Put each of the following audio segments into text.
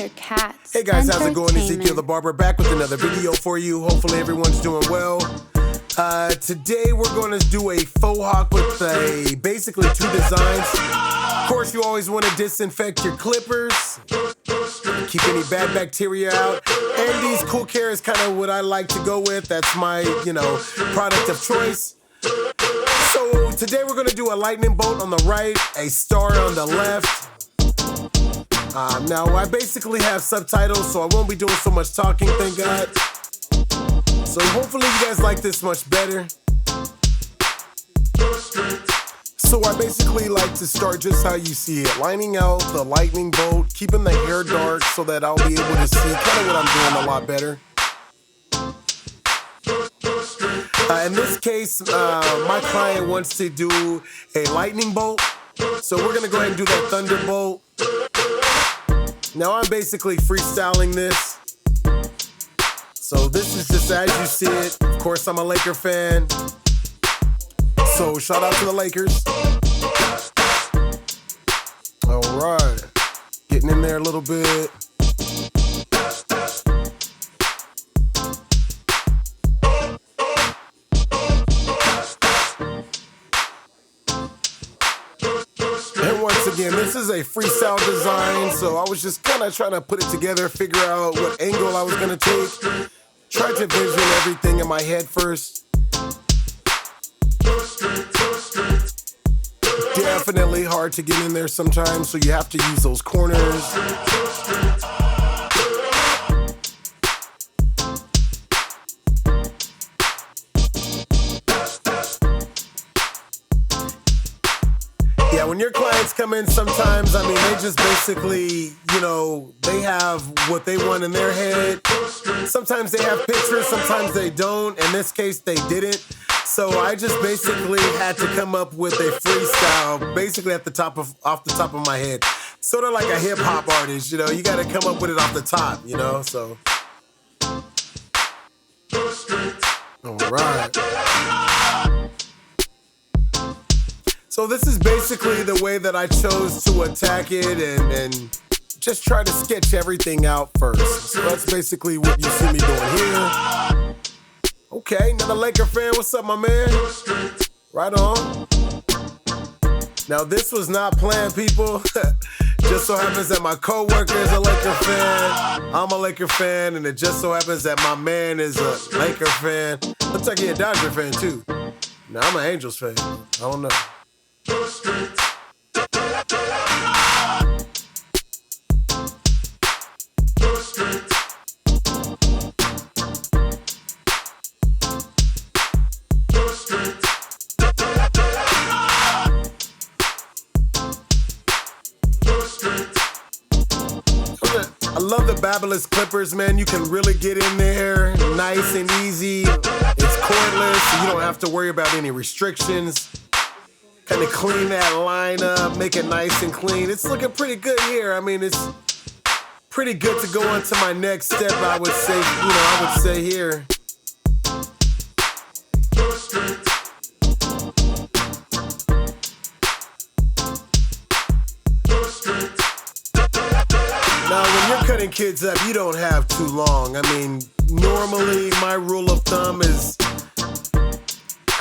ThunderCatzent. Hey guys, how's it going? Ezekiel the Barber back with another video for you. Hopefully everyone's doing well. Today we're going to do a faux hawk with basically two designs. Of course, you always want to disinfect your clippers, keep any bad bacteria out. Andis Cool Care is kind of what I like to go with. That's my, product of choice. So today we're going to do a lightning bolt on the right, a star on the left. Now I basically have subtitles, so I won't be doing so much talking, thank God. So hopefully you guys like this much better. So I basically like to start just how you see it, lining out the lightning bolt, keeping the hair dark so that I'll be able to see kind of what I'm doing a lot better. In this case, my client wants to do a lightning bolt, so we're gonna go ahead and do that thunderbolt. Now I'm basically freestyling this. So this is just as you see it. Of course, I'm a Laker fan. So shout out to the Lakers. All right, getting in there a little bit. And once again, this is a freestyle design, so I was just kind of trying to put it together, figure out what angle I was gonna take. Try to vision everything in my head first. Definitely hard to get in there sometimes, so you have to use those corners. Yeah, when your clients come in sometimes, I mean, they just basically, they have what they want in their head. Sometimes they have pictures, sometimes they don't. In this case, they didn't. So I just basically had to come up with a freestyle, basically off the top of my head. Sort of like a hip hop artist, you gotta come up with it off the top, so. All right. So this is basically the way that I chose to attack it and just try to sketch everything out first. So that's basically what you see me doing here. Okay, another Laker fan. What's up, my man? Right on. Now this was not planned, people. Just so happens that my coworker is a Laker fan. I'm a Laker fan, and it just so happens that my man is a Laker fan. Looks like he's a Dodger fan too. Now I'm an Angels fan. I don't know. I love the Babylis clippers, man. You can really get in there nice and easy. It's cordless, so you don't have to worry about any restrictions. Kind of clean that line up, make it nice and clean. It's looking pretty good here. I mean, it's pretty good to go on to my next step, I would say, here. Now, when you're cutting kids up, you don't have too long. I mean, normally my rule of thumb is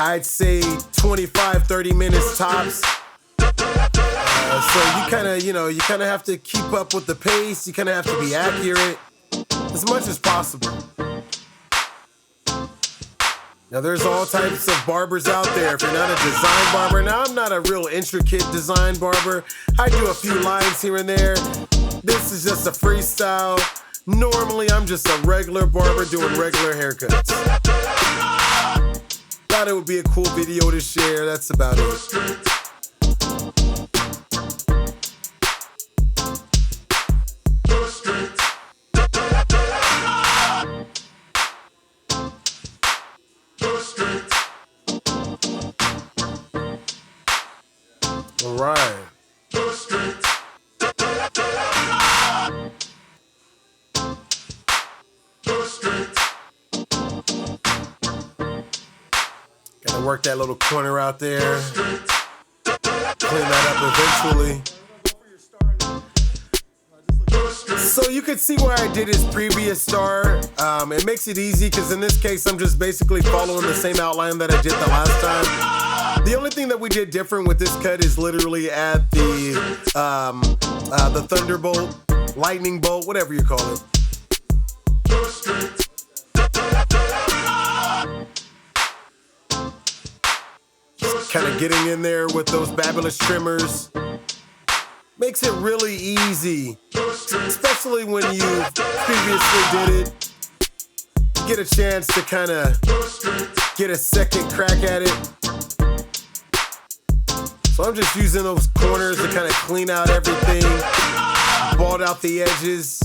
I'd say 25, 30 minutes tops. So you kind of have to keep up with the pace. You kind of have to be accurate as much as possible. Now there's all types of barbers out there. If you're not a design barber, now I'm not a real intricate design barber. I do a few lines here and there. This is just a freestyle. Normally I'm just a regular barber doing regular haircuts. Thought it would be a cool video to share. That's about it. All right. Gotta work that little corner out there. Clean that up eventually. So you can see where I did his previous star. It makes it easy because in this case, I'm just basically following the same outline that I did the last time. The only thing that we did different with this cut is literally add the thunderbolt, lightning bolt, whatever you call it. Kind of getting in there with those Babylis trimmers. Makes it really easy, especially when you previously did it. You get a chance to kind of get a second crack at it. So I'm just using those corners to kind of clean out everything, bald out the edges.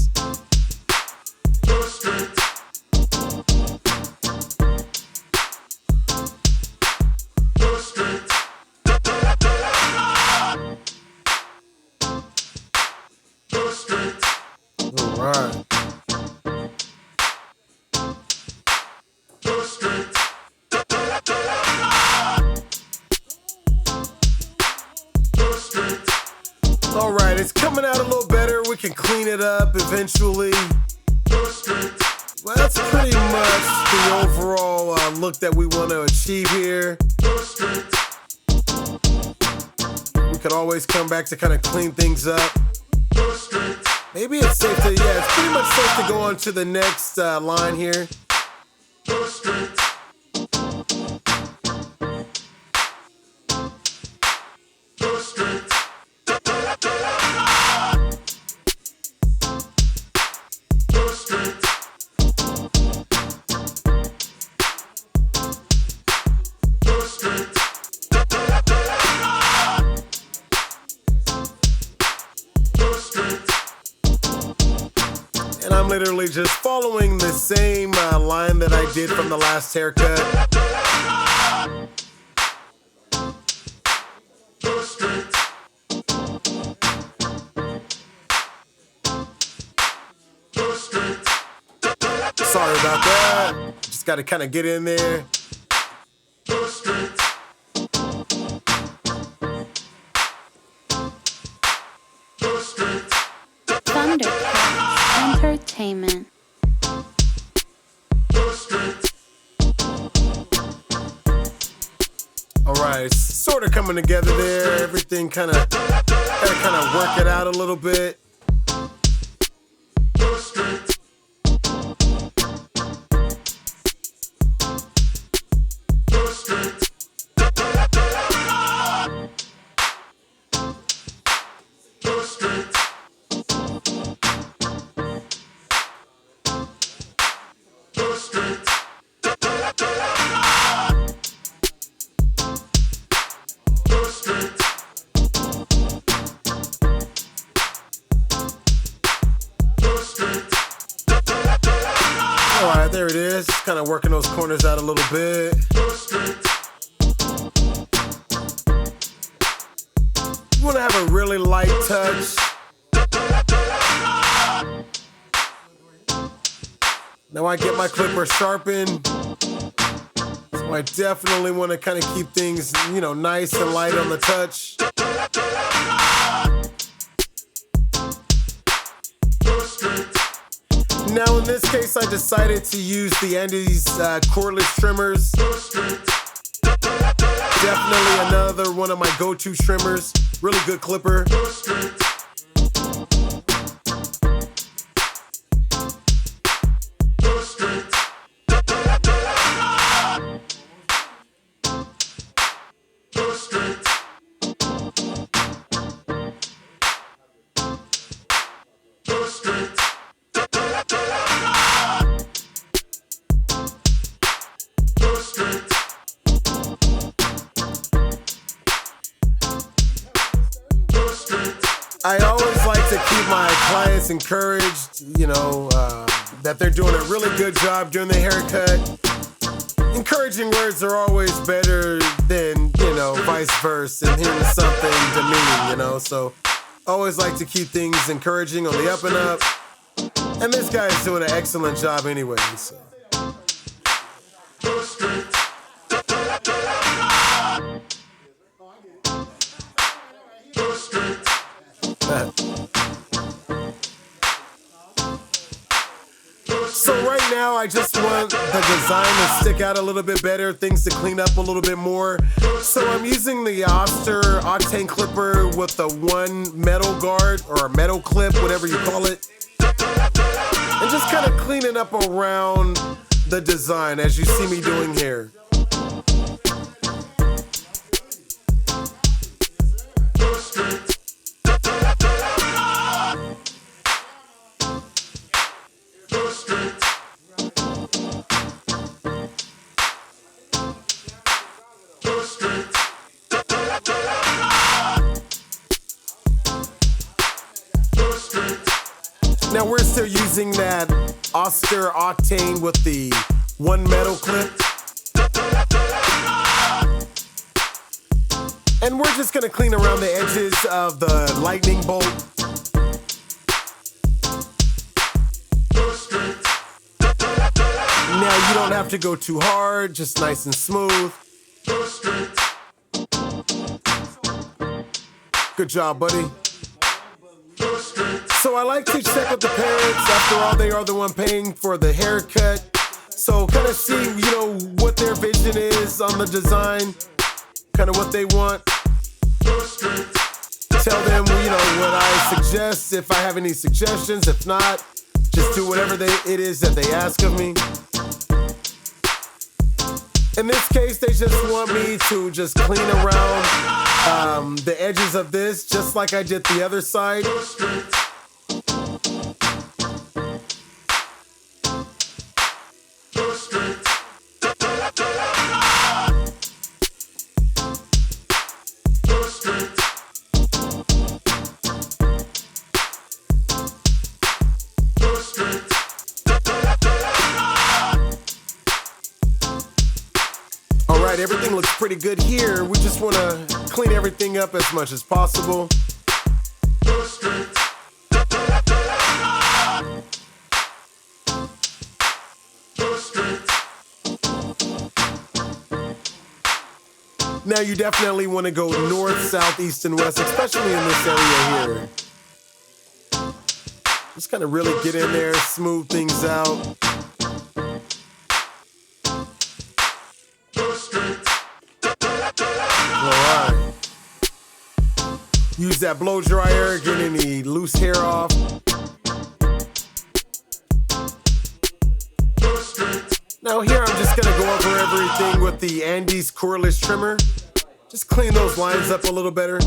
Alright. Alright, it's coming out a little better. We can clean it up eventually. Well, that's pretty much the overall look that we want to achieve here. We could always come back to kind of clean things up. Maybe it's safe to, yeah, it's pretty much safe to go on to the next line here. And I'm literally just following the same line that I did from the last haircut. Sorry about that. Just got to kind of get in there. ThunderCatzent Entertainment. All right, it's sort of coming together there. Everything kind of work it out a little bit. All right, there it is. Kind of working those corners out a little bit. You want to have a really light touch. Now I get my clipper sharpened. So I definitely want to kind of keep things, you know, nice and light on the touch. Now in this case, I decided to use the Andis cordless trimmers. Definitely another one of my go-to trimmers. Really good clipper. I always like to keep my clients encouraged, you know, that they're doing a really good job doing the haircut. Encouraging words are always better than, you know, vice versa, and hearing something demeaning, you know. So always like to keep things encouraging on the up and up. And this guy's doing an excellent job anyway, so. So right now, I just want the design to stick out a little bit better, things to clean up a little bit more. So I'm using the Oster Octane Clipper with the one metal guard, or a metal clip, whatever you call it. And just kind of cleaning up around the design, as you see me doing here. Now we're still using that Oster Octane with the one metal clip. And we're just gonna clean around the edges of the lightning bolt. Now you don't have to go too hard, just nice and smooth. Good job, buddy. So I like to check with the parents. After all, they are the one paying for the haircut. So kind of see, what their vision is on the design, kind of what they want. Tell them, what I suggest, if I have any suggestions. If not, just do whatever it is that they ask of me. In this case, they just want me to just clean around the edges of this, just like I did the other side. Alright, everything looks pretty good here. We just want to clean everything up as much as possible. Now you definitely want to go north, south, east, and west, especially in this area here. Just kind of really get in there, smooth things out. Alright. Use that blow dryer, get any loose hair off. Now here I'm just gonna go over everything with the Andis cordless trimmer. Just clean those lines up a little better.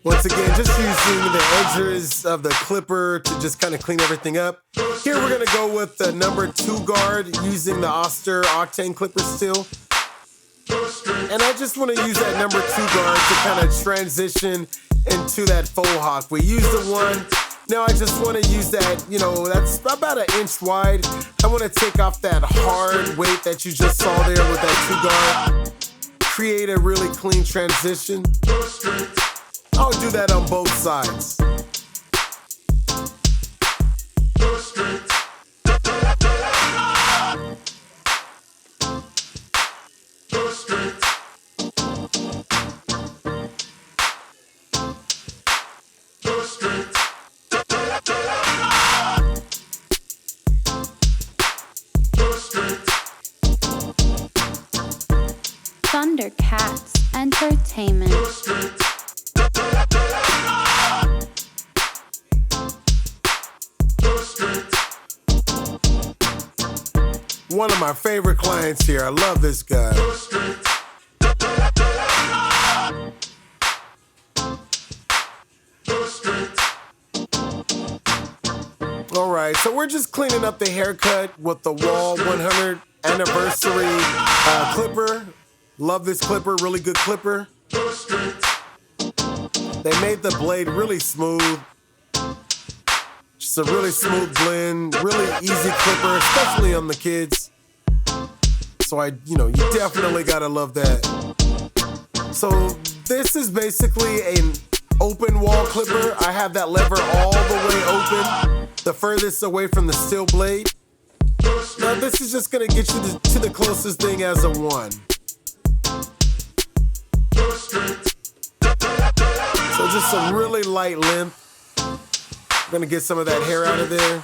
Once again, just using the edges of the clipper to just kind of clean everything up. Here we're gonna go with the number 2 guard using the Oster Octane clipper still. And I just want to use that number 2 guard to kind of transition into that faux hawk. We used the one. Now I just want to use that, that's about 1 inch wide. I want to take off that hard weight that you just saw there with that 2 guard. Create a really clean transition. I'll do that on both sides. ThunderCatzent Entertainment. One of my favorite clients here. I love this guy. All right, so we're just cleaning up the haircut with the Wahl 100 anniversary clipper. Love this clipper, really good clipper. They made the blade really smooth. Just a really smooth blend, really easy clipper, especially on the kids. So you definitely gotta love that. So this is basically an open Wahl clipper. I have that lever all the way open, the furthest away from the steel blade. Now this is just gonna get you to the closest thing as a 1. So just a really light length. I'm gonna get some of that hair out of there.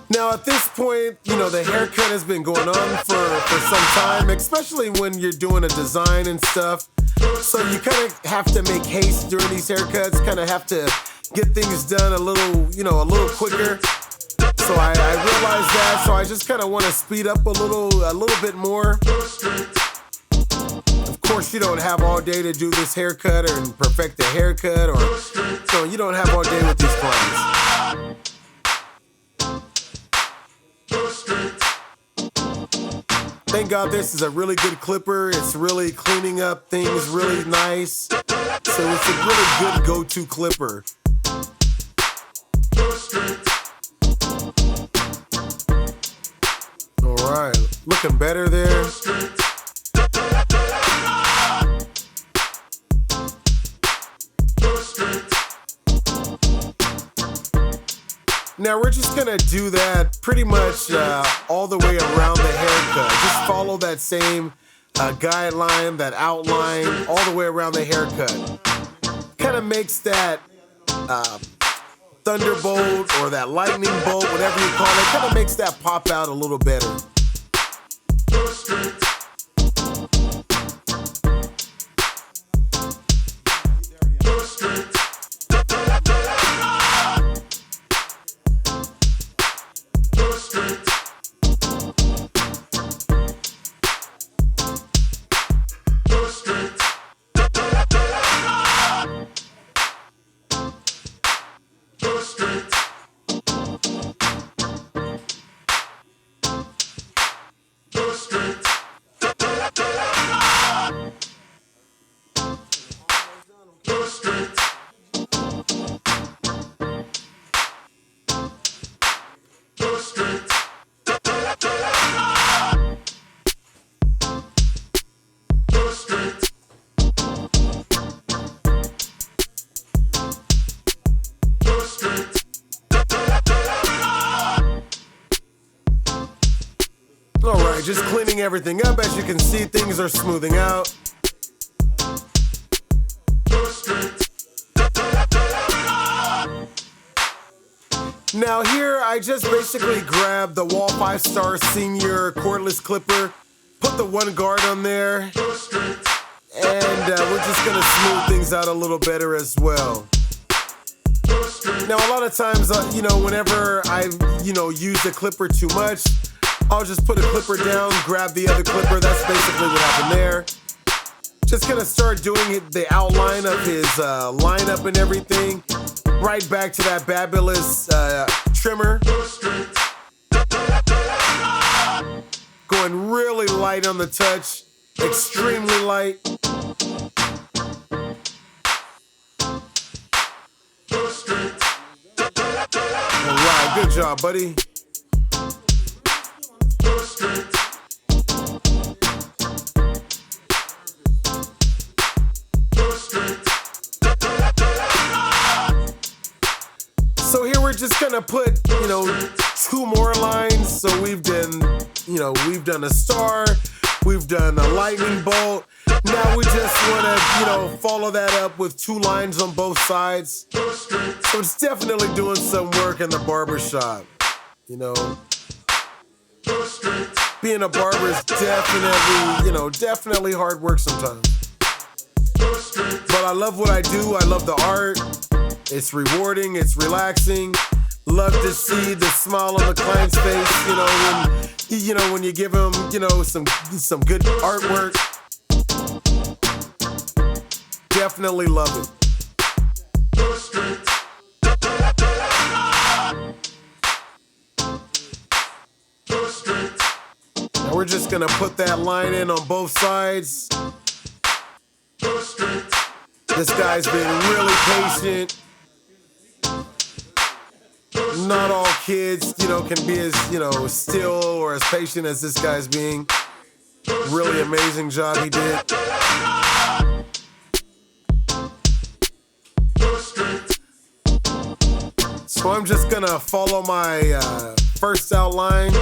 Now at this point, the haircut has been going on for some time, especially when you're doing a design and stuff. So you kind of have to make haste during these haircuts, kind of have to get things done a little quicker. So I realized that, so I just kind of want to speed up a little bit more. Of course, you don't have all day to do this haircut and perfect the haircut, or you don't have all day with these clients. Thank God this is a really good clipper. It's really cleaning up things really nice. So it's a really good go-to clipper. All right, looking better there. Now we're just gonna do that pretty much all the way around the haircut. Just follow that same guideline, that outline, all the way around the haircut. Kind of makes that thunderbolt or that lightning bolt, whatever you call it, kind of makes that pop out a little better. Alright, just cleaning everything up. As you can see, things are smoothing out. Now here, I just basically grabbed the Wahl 5-star Senior cordless clipper, put the 1 guard on there, and we're just gonna smooth things out a little better as well. Now a lot of times, whenever I, use the clipper too much, I'll just put a clipper down, grab the other clipper. That's basically what happened there. Just gonna start doing the outline of his lineup and everything. Right back to that Babylis trimmer. Going really light on the touch, extremely light. All right, good job, buddy. So here we're just gonna put, 2 more lines. So we've done a star, we've done a lightning bolt. Now we just wanna, follow that up with 2 lines on both sides. So it's definitely doing some work in the barbershop, Being a barber is definitely hard work sometimes. But I love what I do. I love the art. It's rewarding, it's relaxing. Love to see the smile on the client's face, when you give them, some good artwork. Definitely love it. Now we're just gonna put that line in on both sides. This guy's been really patient. Not all kids, can be as, still or as patient as this guy's being. Really amazing job he did. So I'm just gonna follow my first outline,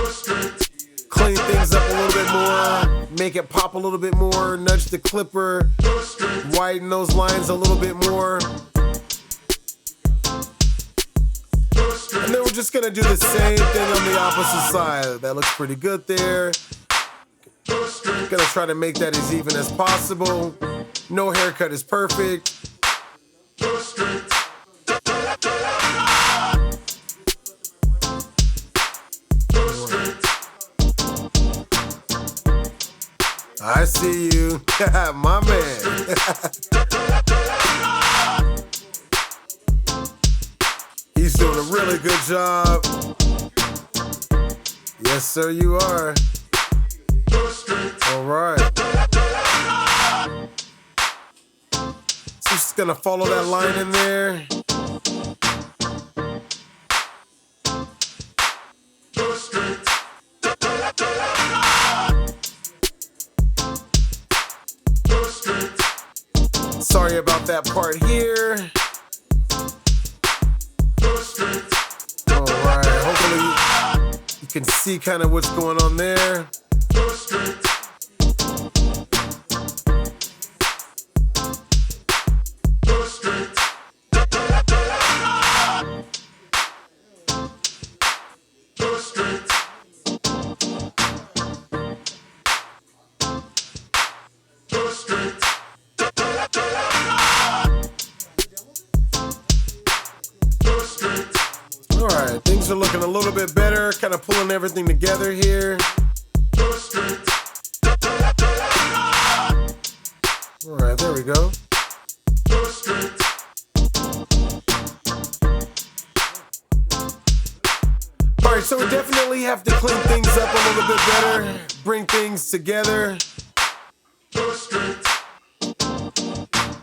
clean things up a little bit more, make it pop a little bit more, nudge the clipper, widen those lines a little bit more. And then we're just gonna do the same thing on the opposite side. That looks pretty good there. Gonna try to make that as even as possible. No haircut is perfect. I see you, my man. He's doing a really good job. Yes, sir, you are. All right. So just gonna follow that line in there. Sorry about that part here. All right, hopefully you can see kind of what's going on there. Alright, things are looking a little bit better, kind of pulling everything together here. Alright, there we go. Alright, so we definitely have to clean things up a little bit better, bring things together. So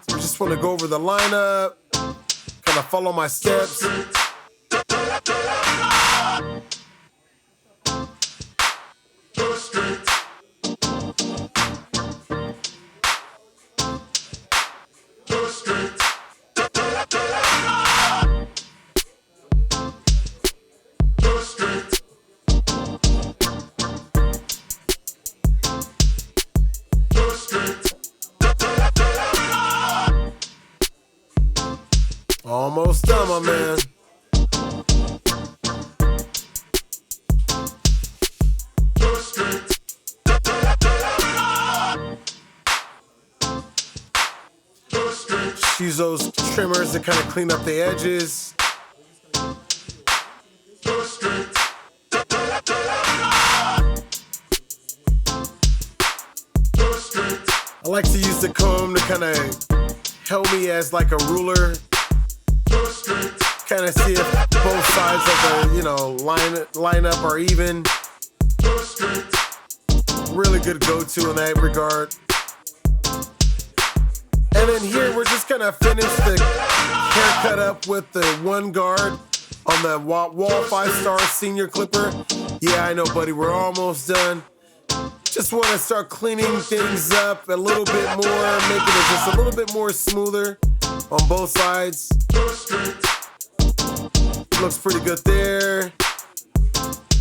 we just want to go over the lineup, kind of follow my steps. Almost done, my man. Use those trimmers to kind of clean up the edges. I like to use the comb to kind of help me as like a ruler. Kind of see if both sides of the, line up are even. Really good go-to in that regard. And then here we're just gonna finish the haircut up with the one guard on the Wahl 5-star senior clipper. Yeah, I know, buddy, we're almost done. Just want to start cleaning things up a little bit more, making it just a little bit more smoother on both sides. Looks pretty good there.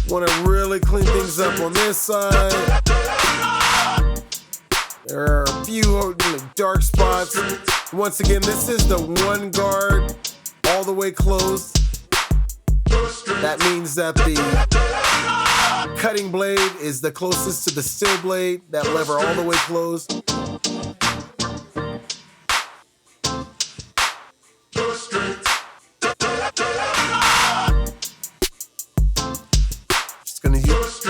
Want to really clean things up on this side. There are a few dark spots. Once again, this is the one guard all the way closed. That means that the cutting blade is the closest to the still blade. That lever all the way closed. Just gonna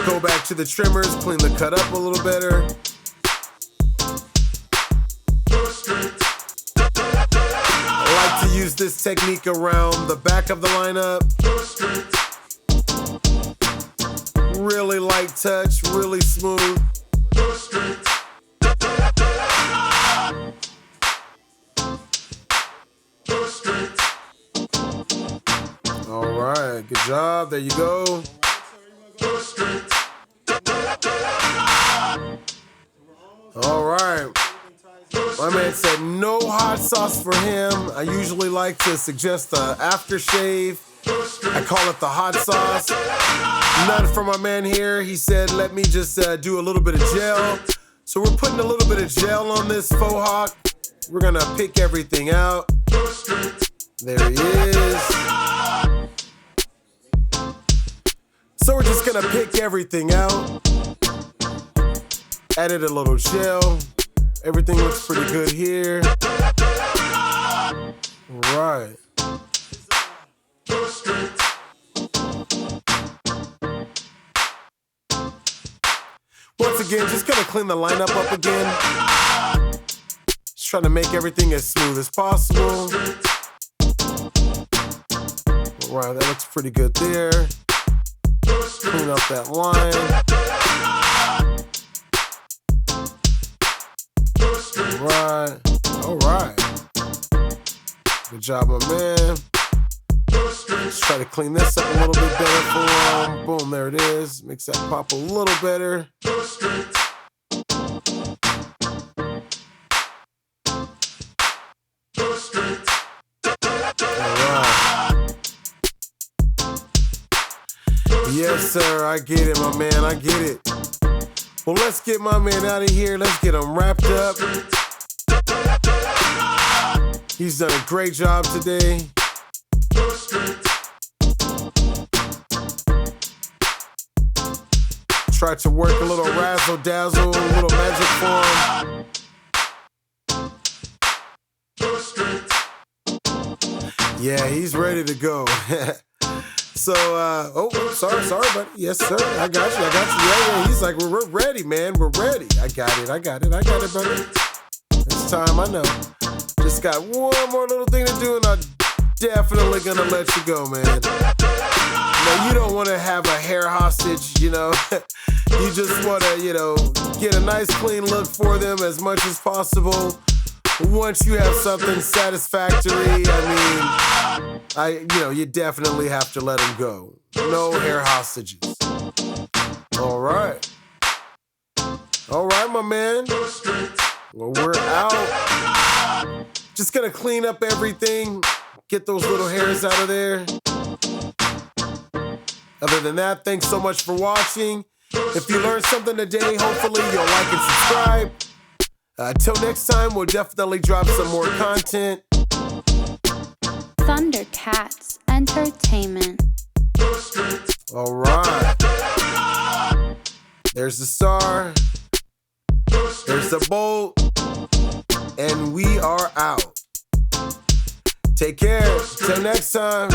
go back to the trimmers, clean the cut up a little better. I like to use this technique around the back of the lineup. Really like touch, really smooth. All right, good job. There you go. All right. My man said no hot sauce for him. I usually like to suggest the aftershave. I call it the hot sauce. None for my man here. He said, let me just do a little bit of gel. So we're putting a little bit of gel on this faux hawk. We're gonna pick everything out. There he is. So we're just gonna pick everything out. Added a little gel. Everything looks pretty good here. All right. Once again, just gonna clean the lineup up again. Just trying to make everything as smooth as possible. All right, that looks pretty good there. Clean up that line. All right. Good job, my man. Let's try to clean this up a little bit better for him. Boom, there it is. Makes that pop a little better. All right. Yes, sir. I get it, my man. I get it. Well, let's get my man out of here. Let's get him wrapped up. He's done a great job today. Tried to work a little razzle dazzle, a little magic for him. Yeah, he's ready to go. So, oh, sorry, buddy. Yes, sir. I got you. Yeah. He's like, we're ready, man. We're ready. I got it, brother. It's time, I know. Just got one more little thing to do, and I'm definitely gonna let you go, man. Now, you don't want to have a hair hostage, you know. You just want to, you know, get a nice clean look for them as much as possible. Once you have something satisfactory, you definitely have to let them go. No hair hostages. All right, my man. Well, we're out. Just gonna clean up everything. Get those little hairs out of there. Other than that, thanks so much for watching. If you learned something today, hopefully you'll like and subscribe. Till next time, we'll definitely drop some more content. ThunderCatzent Entertainment. All right. There's the star. There's the bolt. And we are out. Take care. Till next time.